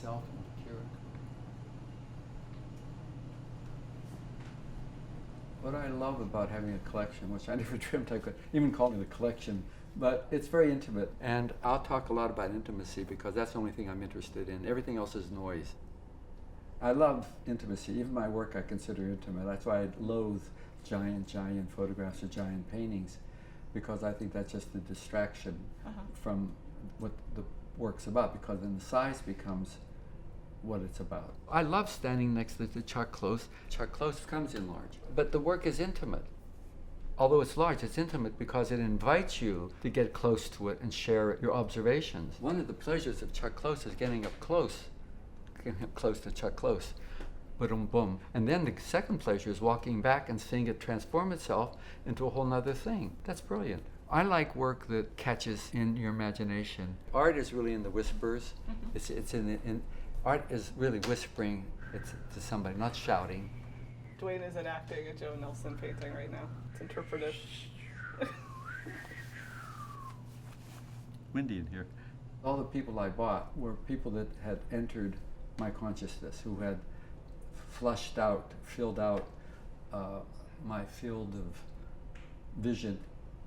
itself in the Keurig. What I love about having a collection, which I never dreamt I could even call it a collection, but it's very intimate. And I'll talk a lot about intimacy because that's the only thing I'm interested in. Everything else is noise. I love intimacy. Even my work I consider intimate. That's why I loathe giant photographs or giant paintings, because I think that's just a distraction from what the work's about, because then the size becomes what it's about. I love standing next to the Chuck Close. Chuck Close comes in large, but the work is intimate. Although it's large, it's intimate because it invites you to get close to it and share your observations. One of the pleasures of Chuck Close is getting up close to Chuck Close. Boom, boom. And then the second pleasure is walking back and seeing it transform itself into a whole nother thing. That's brilliant. I like work that catches in your imagination. Art is really in the whispers. It's in art is really whispering it to somebody, not shouting. Duane is enacting a Joe Nelson painting right now. It's interpretive. Windy in here. All the people I bought were people that had entered my consciousness, who had flushed out, filled out my field of vision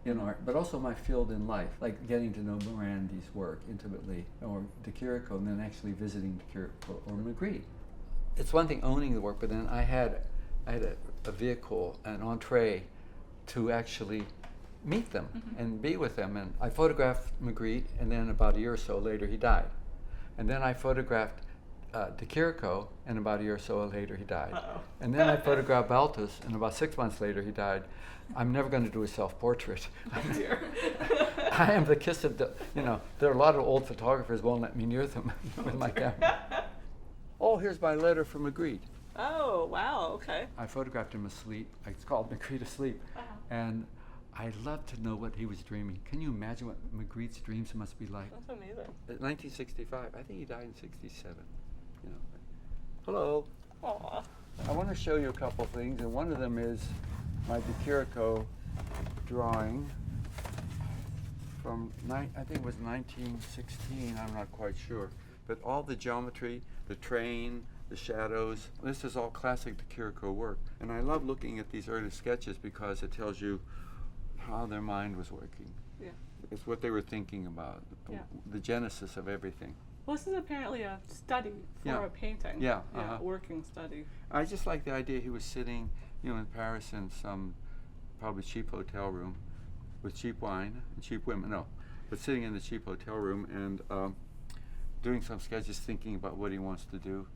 in art, but also my field in life, like getting to know Morandi's work intimately, or De Chirico, and then actually visiting De Chirico or Magritte. It's one thing owning the work, but then I had a vehicle, an entree, to actually meet them and be with them. And I photographed Magritte, and then about a year or so later he died. And then I photographed De Chirico, and about a year or so later he died. And then I photographed Balthus, and about 6 months later he died. I'm never going to do a self-portrait. I am the kiss of there are a lot of old photographers won't let me near them with my camera. Oh, here's my letter from Magritte. Oh, wow, okay. I photographed him asleep. It's called Magritte Asleep. And I'd love to know what he was dreaming. Can you imagine what Magritte's dreams must be like? That's amazing. 1965. I think he died in 67. Hello. Aw. I want to show you a couple things, and one of them is my De Chirico drawing from, I think it was 1916, I'm not quite sure. But all the geometry, the train, the shadows, this is all classic De Chirico work. And I love looking at these early sketches because it tells you how their mind was working. Yeah. It's what they were thinking about, the genesis of everything. Well, this is apparently a study for a painting. Yeah. Working study. I just like the idea he was sitting, in Paris in some probably cheap hotel room with cheap wine and cheap women. No, but sitting in the cheap hotel room and doing some sketches, thinking about what he wants to do,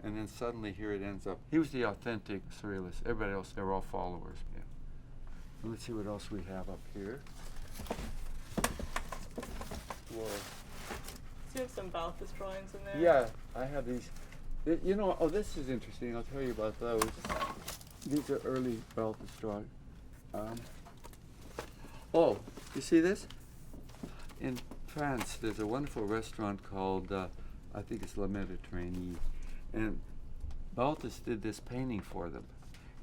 and then suddenly here it ends up. He was the authentic surrealist. Everybody else, they were all followers. Yeah. Well, let's see what else we have up here. Whoa. So you have some Balthus drawings in there? Yeah, I have these. This is interesting. I'll tell you about those. These are early Balthus drawings. You see this? In France, there's a wonderful restaurant called, I think it's La Méditerranée, and Balthus did this painting for them.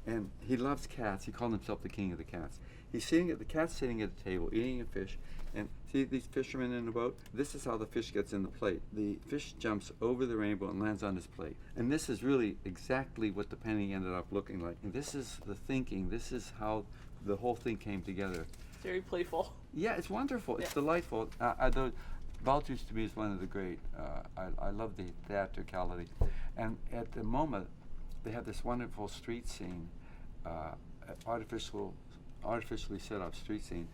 And he loves cats. He called himself the king of the cats. The cat's sitting at a table eating a fish, and see these fishermen in the boat? This is how the fish gets in the plate. The fish jumps over the rainbow and lands on his plate. And this is really exactly what the painting ended up looking like. And this is the thinking. This is how the whole thing came together. Very playful. Yeah, it's wonderful. It's delightful. Balthus to me is one of the great. I love the theatricality. And at the moment, they have this wonderful street scene, artificially set up street scene.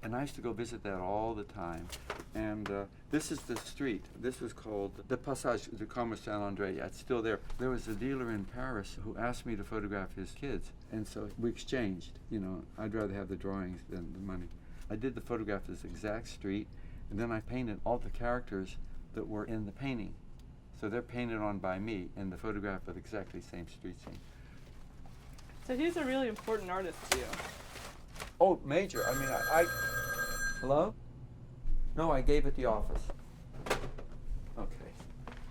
And I used to go visit that all the time. And this is the street. This was called the Passage du Commerce Saint-André. It's still there. There was a dealer in Paris who asked me to photograph his kids. And so we exchanged. I'd rather have the drawings than the money. I did the photograph of this exact street, and then I painted all the characters that were in the painting. So they're painted on by me in the photograph of exactly the same street scene. So he's a really important artist to you. Oh, major. I mean, I hello? No, I gave it the office. Okay.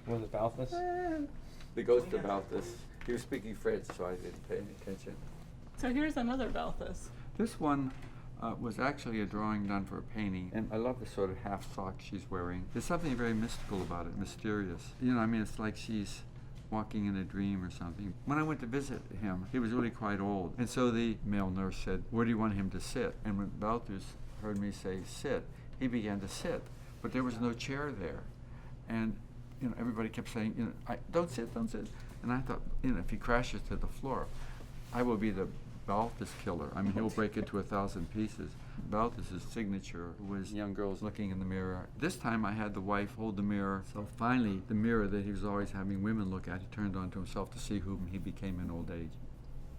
Was it Balthus? The ghost of Balthus. He was speaking French, so I didn't pay any attention. So here's another Balthus. This one, was actually a drawing done for a painting. And I love the sort of half sock she's wearing. There's something very mystical about it, mysterious. You know, I mean, it's like she's walking in a dream or something. When I went to visit him, he was really quite old. And so the male nurse said, where do you want him to sit? And when Balthus heard me say sit, he began to sit. But there was no chair there. And you know, everybody kept saying, you know, don't sit, don't sit. And I thought, you know, if he crashes to the floor, I will be the Balthus killer. I mean, he'll break into 1,000 pieces. Balthus's signature was young girls looking in the mirror. This time I had the wife hold the mirror. So finally, the mirror that he was always having women look at, he turned onto himself to see whom he became in old age.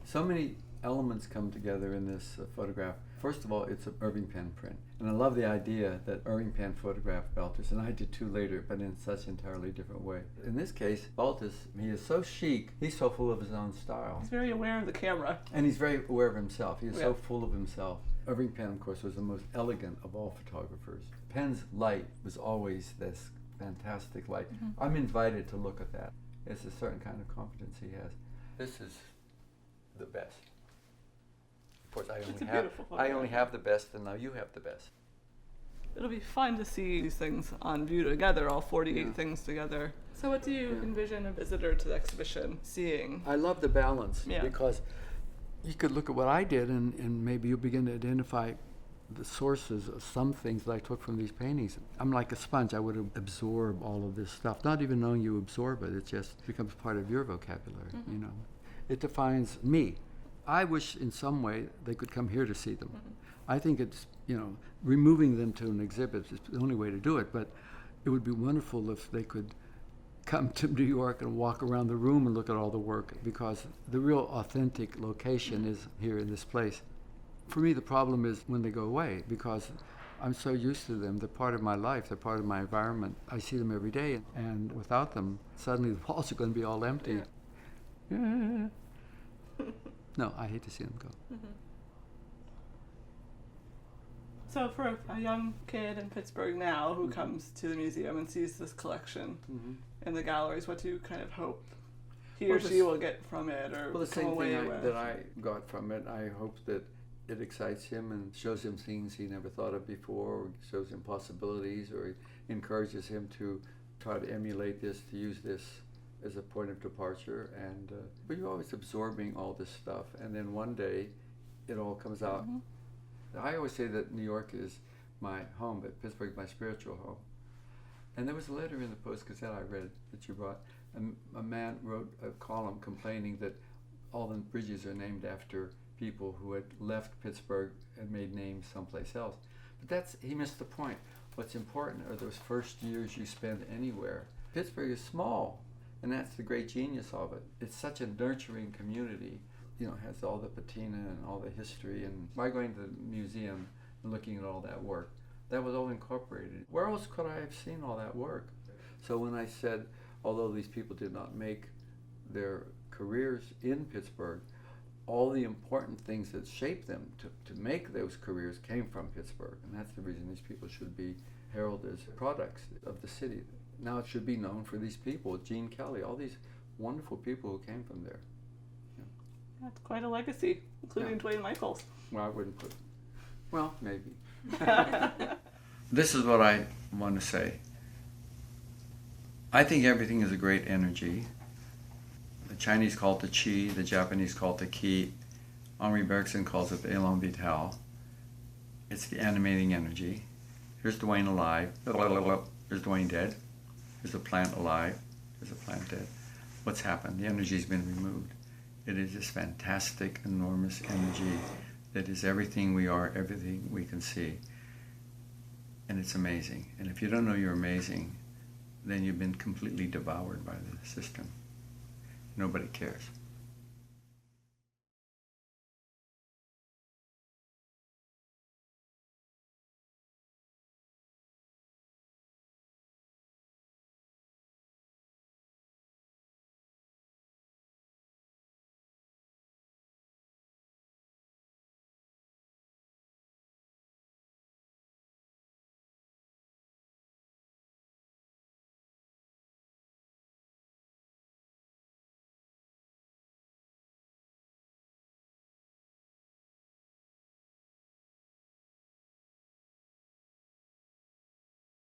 So many elements come together in this photograph. First of all, it's an Irving Penn print. And I love the idea that Irving Penn photographed Balthus, and I did too later, but in such an entirely different way. In this case, Balthus, he is so chic, he's so full of his own style. He's very aware of the camera. And he's very aware of himself. He is so full of himself. Irving Penn, of course, was the most elegant of all photographers. Penn's light was always this fantastic light. Mm-hmm. I'm invited to look at that. It's a certain kind of confidence he has. This is the best. Of course, I only have the best, and now you have the best. It'll be fun to see these things on view together, all 48 things together. So what do you envision a visitor to the exhibition seeing? I love the balance, because you could look at what I did, and maybe you begin to identify the sources of some things that I took from these paintings. I'm like a sponge. I would absorb all of this stuff, not even knowing you absorb it. It just becomes part of your vocabulary, you know. It defines me. I wish in some way they could come here to see them. I think it's, you know, removing them to an exhibit is the only way to do it, but it would be wonderful if they could come to New York and walk around the room and look at all the work, because the real authentic location is here in this place. For me, the problem is when they go away, because I'm so used to them. They're part of my life. They're part of my environment. I see them every day, and without them, suddenly the walls are going to be all empty. No, I hate to see them go. So for a young kid in Pittsburgh now who comes to the museum and sees this collection in the galleries, what do you kind of hope he or she will get from it, or the same come away thing with? that I got from it. I hope that it excites him and shows him things he never thought of before, or shows him possibilities, or encourages him to try to emulate this, to use this as a point of departure. And but you're always absorbing all this stuff, and then one day it all comes out. I always say that New York is my home, but Pittsburgh is my spiritual home. And there was a letter in the Post-Gazette I read that you brought. A man wrote a column complaining that all the bridges are named after people who had left Pittsburgh and made names someplace else. But he missed the point. What's important are those first years you spend anywhere. Pittsburgh is small, and that's the great genius of it. It's such a nurturing community. You know, has all the patina and all the history, and by going to the museum and looking at all that work, that was all incorporated. Where else could I have seen all that work? So when I said, although these people did not make their careers in Pittsburgh, all the important things that shaped them to make those careers came from Pittsburgh, and that's the reason these people should be heralded as products of the city. Now it should be known for these people, Gene Kelly, all these wonderful people who came from there. That's quite a legacy, including Duane Michals. Well, I wouldn't put. Well, maybe. This is what I want to say. I think everything is a great energy. The Chinese call it the qi, the Japanese call it the ki. Henri Bergson calls it the élan vital. It's the animating energy. Here's Duane alive. There's Duane dead. There's a plant alive. There's a plant dead. What's happened? The energy's been removed. It is this fantastic, enormous energy that is everything we are, everything we can see. And it's amazing. And if you don't know you're amazing, then you've been completely devoured by the system. Nobody cares.